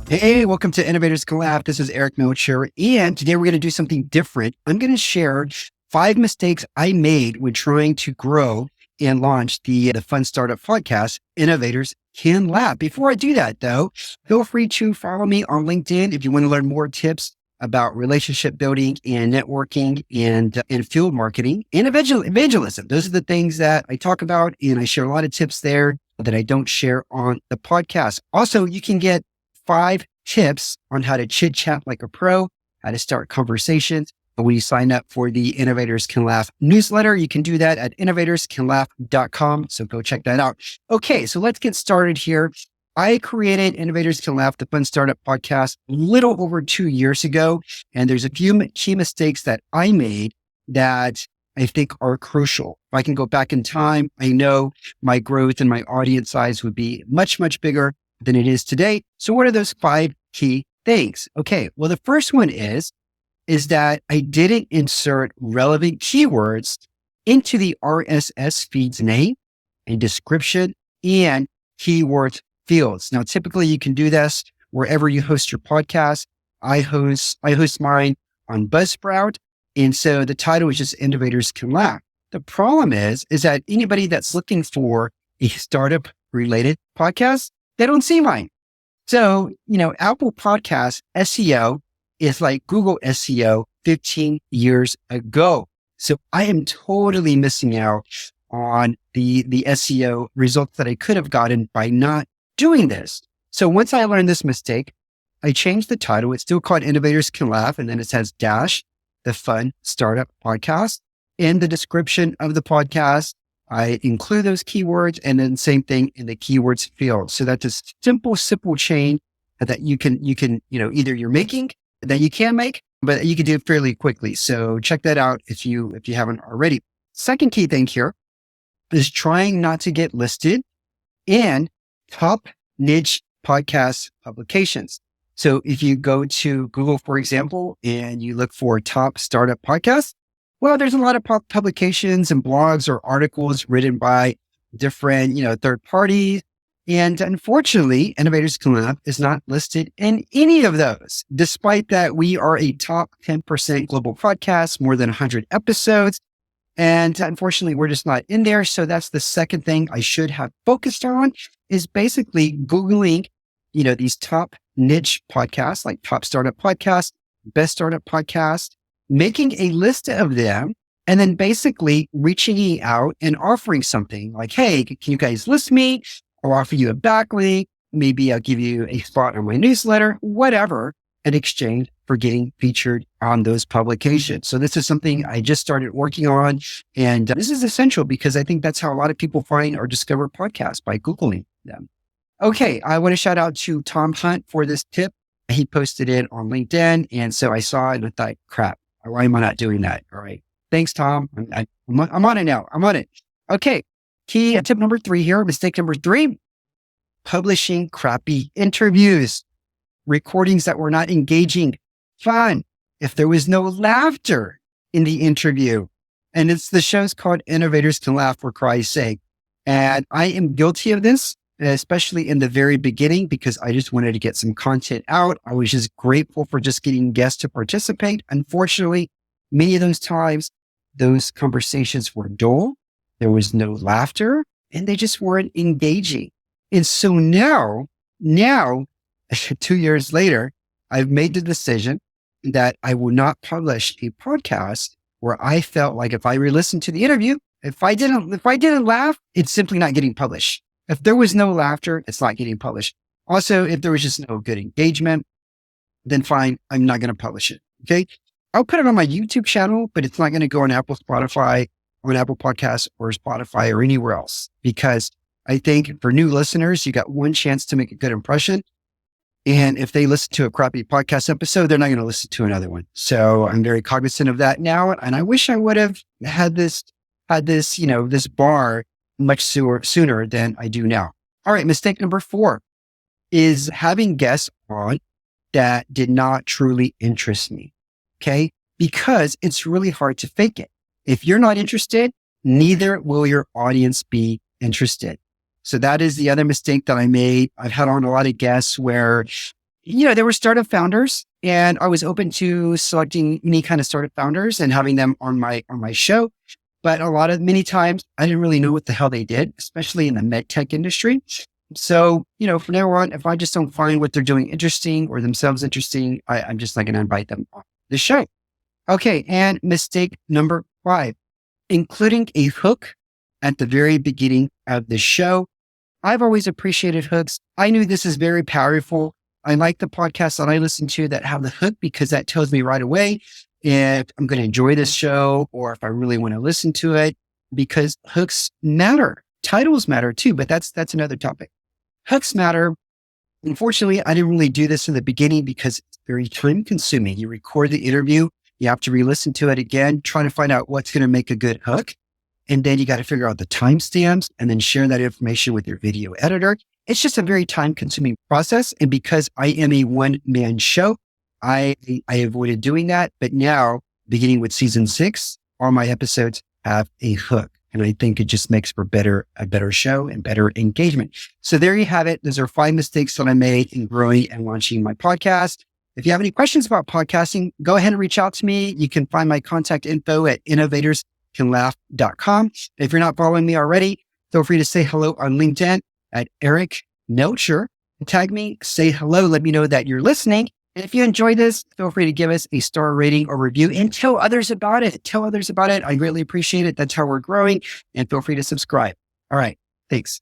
Hey, welcome to Innovators Can Laugh. This is Eric Melcher, and today we're going to do something different. I'm going to share 5 mistakes I made when trying to grow and launch the fun startup podcast, Innovators Can Laugh. Before I do that, though, feel free to follow me on LinkedIn if you want to learn more tips about relationship building and networking and field marketing and evangelism. Those are the things that I talk about, and I share a lot of tips there that I don't share on the podcast. Also, you can get 5 tips on how to chit chat like a pro, how to start conversations. When you sign up for the Innovators Can Laugh newsletter, you can do that at innovatorscanlaugh.com. So go check that out. Okay, so let's get started here. I created Innovators Can Laugh, the fun startup podcast, a little over 2 years ago. And there's a few key mistakes that I made that I think are crucial. If I can go back in time, I know my growth and my audience size would be much, much bigger than it is today. So what are those 5 key things? Okay. Well, the first one is that I didn't insert relevant keywords into the RSS feed's name and description and keyword fields. Now, typically you can do this wherever you host your podcast. I host mine on Buzzsprout. And so the title is just Innovators Can Laugh. The problem is that anybody that's looking for a startup related podcast, they don't see mine. So, Apple Podcast SEO is like Google SEO 15 years ago. So I am totally missing out on the SEO results that I could have gotten by not doing this. So once I learned this mistake, I changed the title. It's still called Innovators Can Laugh. And then it says dash the fun startup podcast. In the description of the podcast, I include those keywords, and then same thing in the keywords field. So that's a simple chain that you can, either you're making that you can make, but you can do it fairly quickly. So check that out if you haven't already. Second key thing here is trying not to get listed in top niche podcast publications. So if you go to Google, for example, and you look for top startup podcasts, well, there's a lot of publications and blogs or articles written by different, third parties. And unfortunately, Innovators Can Laugh is not listed in any of those, despite that we are a top 10% global podcast, more than 100 episodes. And unfortunately, we're just not in there. So that's the second thing I should have focused on, is basically Googling, these top niche podcasts, like top startup podcast, best startup podcast, making a list of them, and then basically reaching out and offering something like, hey, can you guys list me? I'll offer you a backlink. Maybe I'll give you a spot on my newsletter, whatever, in exchange for getting featured on those publications. So this is something I just started working on. And this is essential because I think that's how a lot of people find or discover podcasts, by Googling them. Okay. I want to shout out to Tom Hunt for this tip. He posted it on LinkedIn. And so I saw it and I thought, crap, why am I not doing that? All right. Thanks, Tom. I'm on it now. I'm on it. Okay. Key tip number 3 here. Mistake number 3, publishing crappy interviews, recordings that were not engaging, fun. If there was no laughter in the interview, and the show's called Innovators Can Laugh, for Christ's sake. And I am guilty of this, especially in the very beginning, because I just wanted to get some content out. I was just grateful for just getting guests to participate. Unfortunately, many of those times, those conversations were dull. There was no laughter, and they just weren't engaging. And so now, 2 years later, I've made the decision that I will not publish a podcast where I felt like if I re-listened to the interview, if I didn't laugh, it's simply not getting published. If there was no laughter, it's not getting published. Also, if there was just no good engagement, then fine, I'm not going to publish it. Okay. I'll put it on my YouTube channel, but it's not going to go on Apple Podcasts or Spotify or anywhere else, because I think for new listeners, you got one chance to make a good impression. And if they listen to a crappy podcast episode, they're not going to listen to another one. So I'm very cognizant of that now. And I wish I would have had this, this bar much sooner than I do now. All right. Mistake number 4 is having guests on that did not truly interest me. Okay. Because it's really hard to fake it. If you're not interested, neither will your audience be interested. So that is the other mistake that I made. I've had on a lot of guests where there were startup founders, and I was open to selecting any kind of startup founders and having them on my show. But many times I didn't really know what the hell they did, especially in the med tech industry. So, from now on, if I just don't find what they're doing interesting or themselves interesting, I'm just not going to invite them on the show. Okay. And mistake number 5, including a hook at the very beginning of the show. I've always appreciated hooks. I knew this is very powerful. I like the podcasts that I listen to that have the hook because that tells me right away if I'm going to enjoy this show or if I really want to listen to it, because hooks matter. Titles matter too, but that's another topic. Hooks matter. Unfortunately, I didn't really do this in the beginning because it's very time consuming. You record the interview, you have to re-listen to it again, trying to find out what's going to make a good hook. And then you got to figure out the timestamps and then share that information with your video editor. It's just a very time consuming process. And because I am a one-man show, I avoided doing that. But now, beginning with season 6, all my episodes have a hook. And I think it just makes for a better show and better engagement. So there you have it. Those are 5 mistakes that I made in growing and launching my podcast. If you have any questions about podcasting, go ahead and reach out to me. You can find my contact info at innovatorscanlaugh.com. If you're not following me already, feel free to say hello on LinkedIn at Eric Melcher. Tag me, say hello, let me know that you're listening. And if you enjoyed this, feel free to give us a star rating or review and tell others about it. I greatly appreciate it. That's how we're growing. And feel free to subscribe. All right. Thanks.